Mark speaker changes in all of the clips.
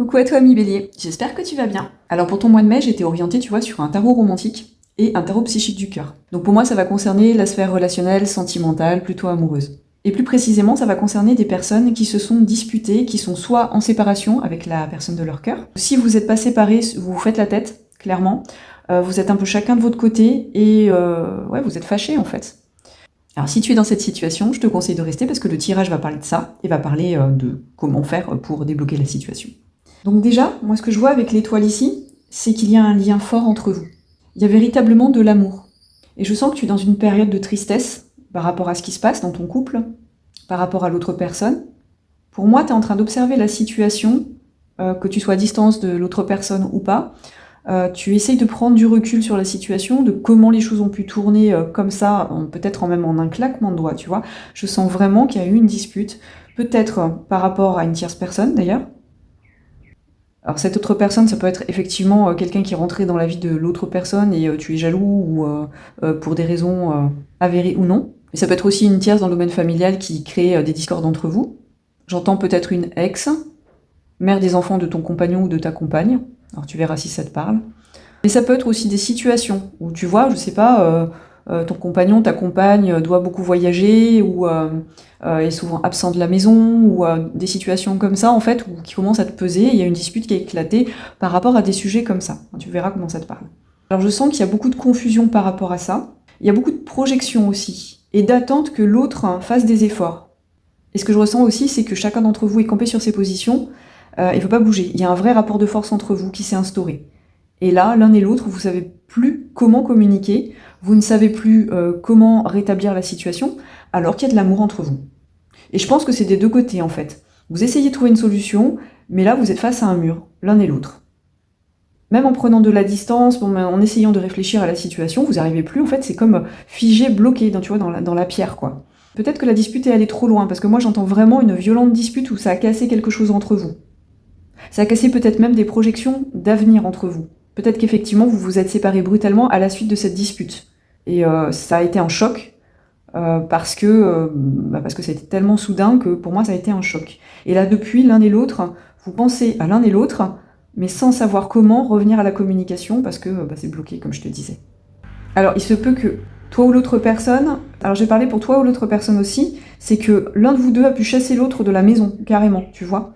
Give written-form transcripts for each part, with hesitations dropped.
Speaker 1: Coucou à toi, ami Bélier, j'espère que tu vas bien. Alors pour ton mois de mai, j'étais orientée, tu vois, sur un tarot romantique et un tarot psychique du cœur. Donc pour moi, ça va concerner la sphère relationnelle, sentimentale, plutôt amoureuse. Et plus précisément, ça va concerner des personnes qui se sont disputées, qui sont soit en séparation avec la personne de leur cœur. Si vous n'êtes pas séparés, vous vous faites la tête, clairement. Vous êtes un peu chacun de votre côté et ouais, vous êtes fâchés en fait. Alors si tu es dans cette situation, je te conseille de rester parce que le tirage va parler de ça et va parler de comment faire pour débloquer la situation. Donc déjà, moi ce que je vois avec l'étoile ici, c'est qu'il y a un lien fort entre vous. Il y a véritablement de l'amour. Et je sens que tu es dans une période de tristesse par rapport à ce qui se passe dans ton couple, par rapport à l'autre personne. Pour moi, tu es en train d'observer la situation, que tu sois à distance de l'autre personne ou pas. Tu essayes de prendre du recul sur la situation, de comment les choses ont pu tourner comme ça, peut-être même en un claquement de doigts, tu vois. Je sens vraiment qu'il y a eu une dispute, peut-être par rapport à une tierce personne d'ailleurs. Alors cette autre personne, ça peut être effectivement quelqu'un qui est rentré dans la vie de l'autre personne et tu es jaloux ou pour des raisons avérées ou non. Mais ça peut être aussi une tierce dans le domaine familial qui crée des discordes entre vous. J'entends peut-être une ex, mère des enfants de ton compagnon ou de ta compagne. Alors tu verras si ça te parle. Mais ça peut être aussi des situations où tu vois, je sais pas, ton compagnon, ta compagne doit beaucoup voyager ou est souvent absent de la maison ou des situations comme ça en fait qui commencent à te peser. Il y a une dispute qui a éclaté par rapport à des sujets comme ça. Tu verras comment ça te parle. Alors je sens qu'il y a beaucoup de confusion par rapport à ça. Il y a beaucoup de projections aussi et d'attente que l'autre fasse des efforts. Et ce que je ressens aussi, c'est que chacun d'entre vous est campé sur ses positions. Il ne faut pas bouger. Il y a un vrai rapport de force entre vous qui s'est instauré. Et là, l'un et l'autre, vous ne savez plus comment communiquer, vous ne savez plus comment rétablir la situation, alors qu'il y a de l'amour entre vous. Et je pense que c'est des deux côtés, en fait. Vous essayez de trouver une solution, mais là, vous êtes face à un mur, l'un et l'autre. Même en prenant de la distance, en essayant de réfléchir à la situation, vous n'arrivez plus, en fait, c'est comme figé, bloqué, tu vois, dans la pierre, quoi. Peut-être que la dispute est allée trop loin, parce que moi, j'entends vraiment une violente dispute où ça a cassé quelque chose entre vous. Ça a cassé peut-être même des projections d'avenir entre vous. Peut-être qu'effectivement, vous vous êtes séparés brutalement à la suite de cette dispute. Et ça a été un choc, parce que ça a été tellement soudain que pour moi, ça a été un choc. Et là, depuis, l'un et l'autre, vous pensez à l'un et l'autre, mais sans savoir comment revenir à la communication, parce que c'est bloqué, comme je te disais. Alors, il se peut que toi ou l'autre personne, alors j'ai parlé pour toi ou l'autre personne aussi, c'est que l'un de vous deux a pu chasser l'autre de la maison, carrément, tu vois.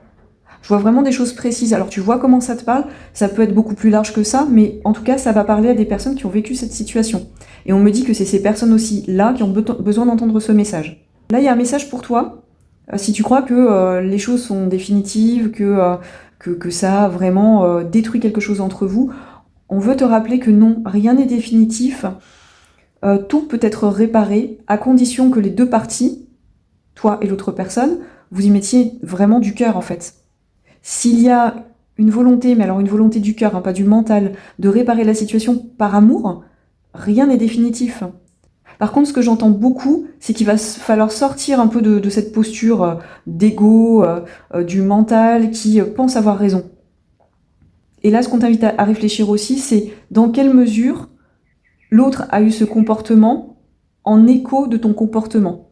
Speaker 1: Je vois vraiment des choses précises. Alors tu vois comment ça te parle, ça peut être beaucoup plus large que ça, mais en tout cas ça va parler à des personnes qui ont vécu cette situation. Et on me dit que c'est ces personnes aussi-là qui ont besoin d'entendre ce message. Là il y a un message pour toi, si tu crois que les choses sont définitives, que ça a vraiment détruit quelque chose entre vous, on veut te rappeler que non, rien n'est définitif, tout peut être réparé à condition que les deux parties, toi et l'autre personne, vous y mettiez vraiment du cœur en fait. S'il y a une volonté, mais alors une volonté du cœur, pas du mental, de réparer la situation par amour, rien n'est définitif. Par contre, ce que j'entends beaucoup, c'est qu'il va falloir sortir un peu de cette posture d'ego, du mental qui pense avoir raison. Et là, ce qu'on t'invite à réfléchir aussi, c'est dans quelle mesure l'autre a eu ce comportement en écho de ton comportement.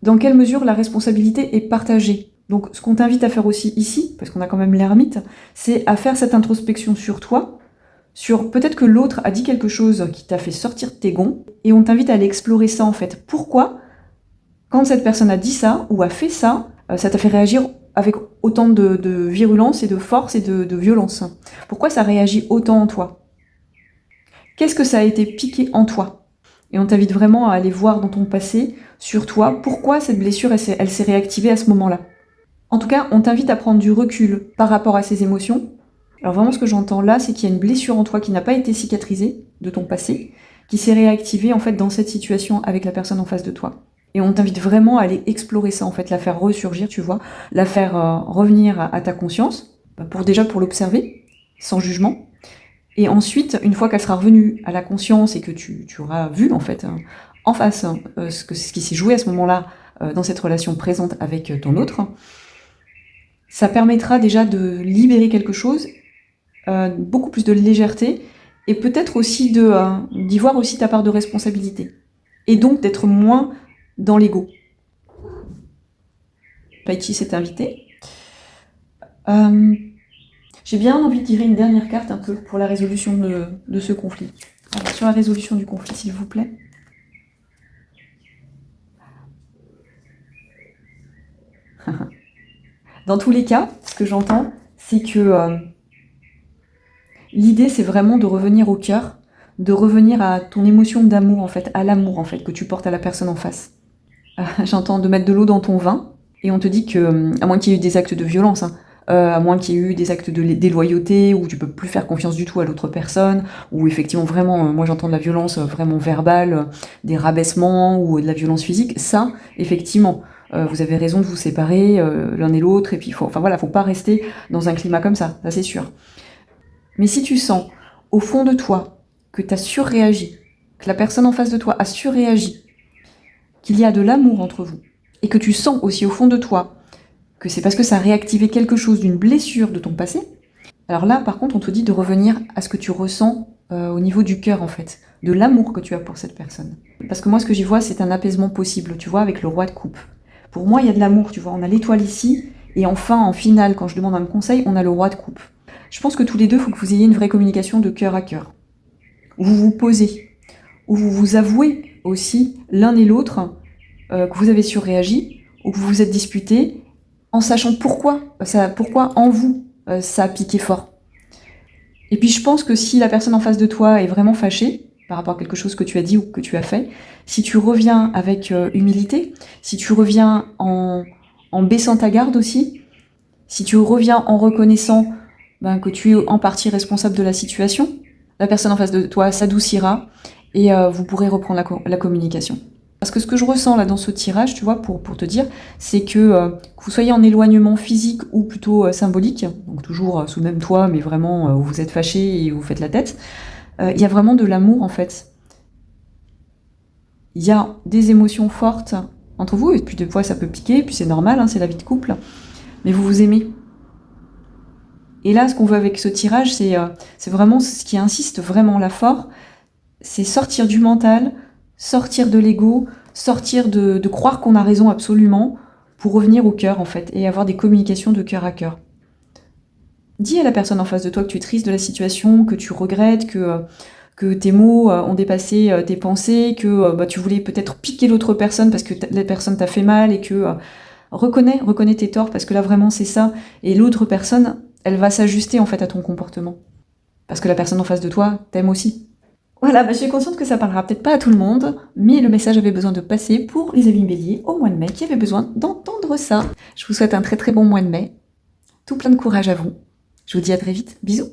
Speaker 1: Dans quelle mesure la responsabilité est partagée. Donc ce qu'on t'invite à faire aussi ici, parce qu'on a quand même l'ermite, c'est à faire cette introspection sur toi, sur peut-être que l'autre a dit quelque chose qui t'a fait sortir de tes gonds, et on t'invite à aller explorer ça en fait. Pourquoi, quand cette personne a dit ça ou a fait ça, ça t'a fait réagir avec autant de virulence et de force et de violence? Pourquoi ça réagit autant en toi? Qu'est-ce que ça a été piqué en toi? Et on t'invite vraiment à aller voir dans ton passé, sur toi, pourquoi cette blessure elle s'est réactivée à ce moment-là. En tout cas, on t'invite à prendre du recul par rapport à ces émotions. Alors vraiment, ce que j'entends là, c'est qu'il y a une blessure en toi qui n'a pas été cicatrisée de ton passé, qui s'est réactivée en fait dans cette situation avec la personne en face de toi. Et on t'invite vraiment à aller explorer ça, en fait, la faire ressurgir, tu vois, la faire revenir à ta conscience, pour l'observer, sans jugement. Et ensuite, une fois qu'elle sera revenue à la conscience et que tu auras vu, en fait, en face, ce qui s'est joué à ce moment-là dans cette relation présente avec ton autre, ça permettra déjà de libérer quelque chose, beaucoup plus de légèreté, et peut-être aussi d'y voir aussi ta part de responsabilité. Et donc d'être moins dans l'ego. Païti s'est invité. J'ai bien envie de tirer une dernière carte un peu pour la résolution de ce conflit. Alors, sur la résolution du conflit, s'il vous plaît. Dans tous les cas, ce que j'entends, c'est que l'idée, c'est vraiment de revenir au cœur, de revenir à ton émotion d'amour, en fait, à l'amour, en fait, que tu portes à la personne en face. J'entends de mettre de l'eau dans ton vin, et on te dit que, à moins qu'il y ait eu des actes de violence, hein, à moins qu'il y ait eu des actes de déloyauté, où tu peux plus faire confiance du tout à l'autre personne, ou effectivement vraiment, moi j'entends de la violence vraiment verbale, des rabaissements, ou de la violence physique, ça, effectivement, vous avez raison de vous séparer l'un et l'autre, et puis faut pas rester dans un climat comme ça c'est sûr. Mais si tu sens, au fond de toi, que tu as surréagi, que la personne en face de toi a surréagi, qu'il y a de l'amour entre vous, et que tu sens aussi au fond de toi que c'est parce que ça a réactivé quelque chose d'une blessure de ton passé, alors là, par contre, on te dit de revenir à ce que tu ressens au niveau du cœur, en fait, de l'amour que tu as pour cette personne. Parce que moi, ce que j'y vois, c'est un apaisement possible, tu vois, avec le roi de coupe. Pour moi, il y a de l'amour, tu vois, on a l'étoile ici, et enfin, en finale, quand je demande un conseil, on a le roi de coupe. Je pense que tous les deux, il faut que vous ayez une vraie communication de cœur à cœur, où vous vous posez, où vous vous avouez aussi, l'un et l'autre, que vous avez surréagi, ou que vous vous êtes disputés, en sachant pourquoi en vous ça a piqué fort. Et puis je pense que si la personne en face de toi est vraiment fâchée par rapport à quelque chose que tu as dit ou que tu as fait, si tu reviens avec humilité, si tu reviens en baissant ta garde aussi, si tu reviens en reconnaissant que tu es en partie responsable de la situation, la personne en face de toi s'adoucira et vous pourrez reprendre la communication. Parce que ce que je ressens là dans ce tirage, tu vois, pour te dire, c'est que vous soyez en éloignement physique ou plutôt symbolique, donc toujours sous le même toit, mais vraiment où vous êtes fâchés et vous faites la tête, il y a vraiment de l'amour en fait. Il y a des émotions fortes entre vous, et puis des fois ça peut piquer, puis c'est normal, hein, c'est la vie de couple, mais vous vous aimez. Et là, ce qu'on veut avec ce tirage, c'est vraiment ce qui insiste vraiment là fort, c'est sortir du mental, sortir de l'ego, sortir de croire qu'on a raison absolument, pour revenir au cœur en fait, et avoir des communications de cœur à cœur. Dis à la personne en face de toi que tu es triste de la situation, que tu regrettes, que tes mots ont dépassé tes pensées, que tu voulais peut-être piquer l'autre personne parce que la personne t'a fait mal, et que reconnais tes torts, parce que là vraiment c'est ça, et l'autre personne, elle va s'ajuster en fait à ton comportement. Parce que la personne en face de toi t'aime aussi. Voilà, je suis consciente que ça parlera peut-être pas à tout le monde, mais le message avait besoin de passer pour les amis béliers au mois de mai qui avaient besoin d'entendre ça. Je vous souhaite un très très bon mois de mai. Tout plein de courage à vous. Je vous dis à très vite. Bisous.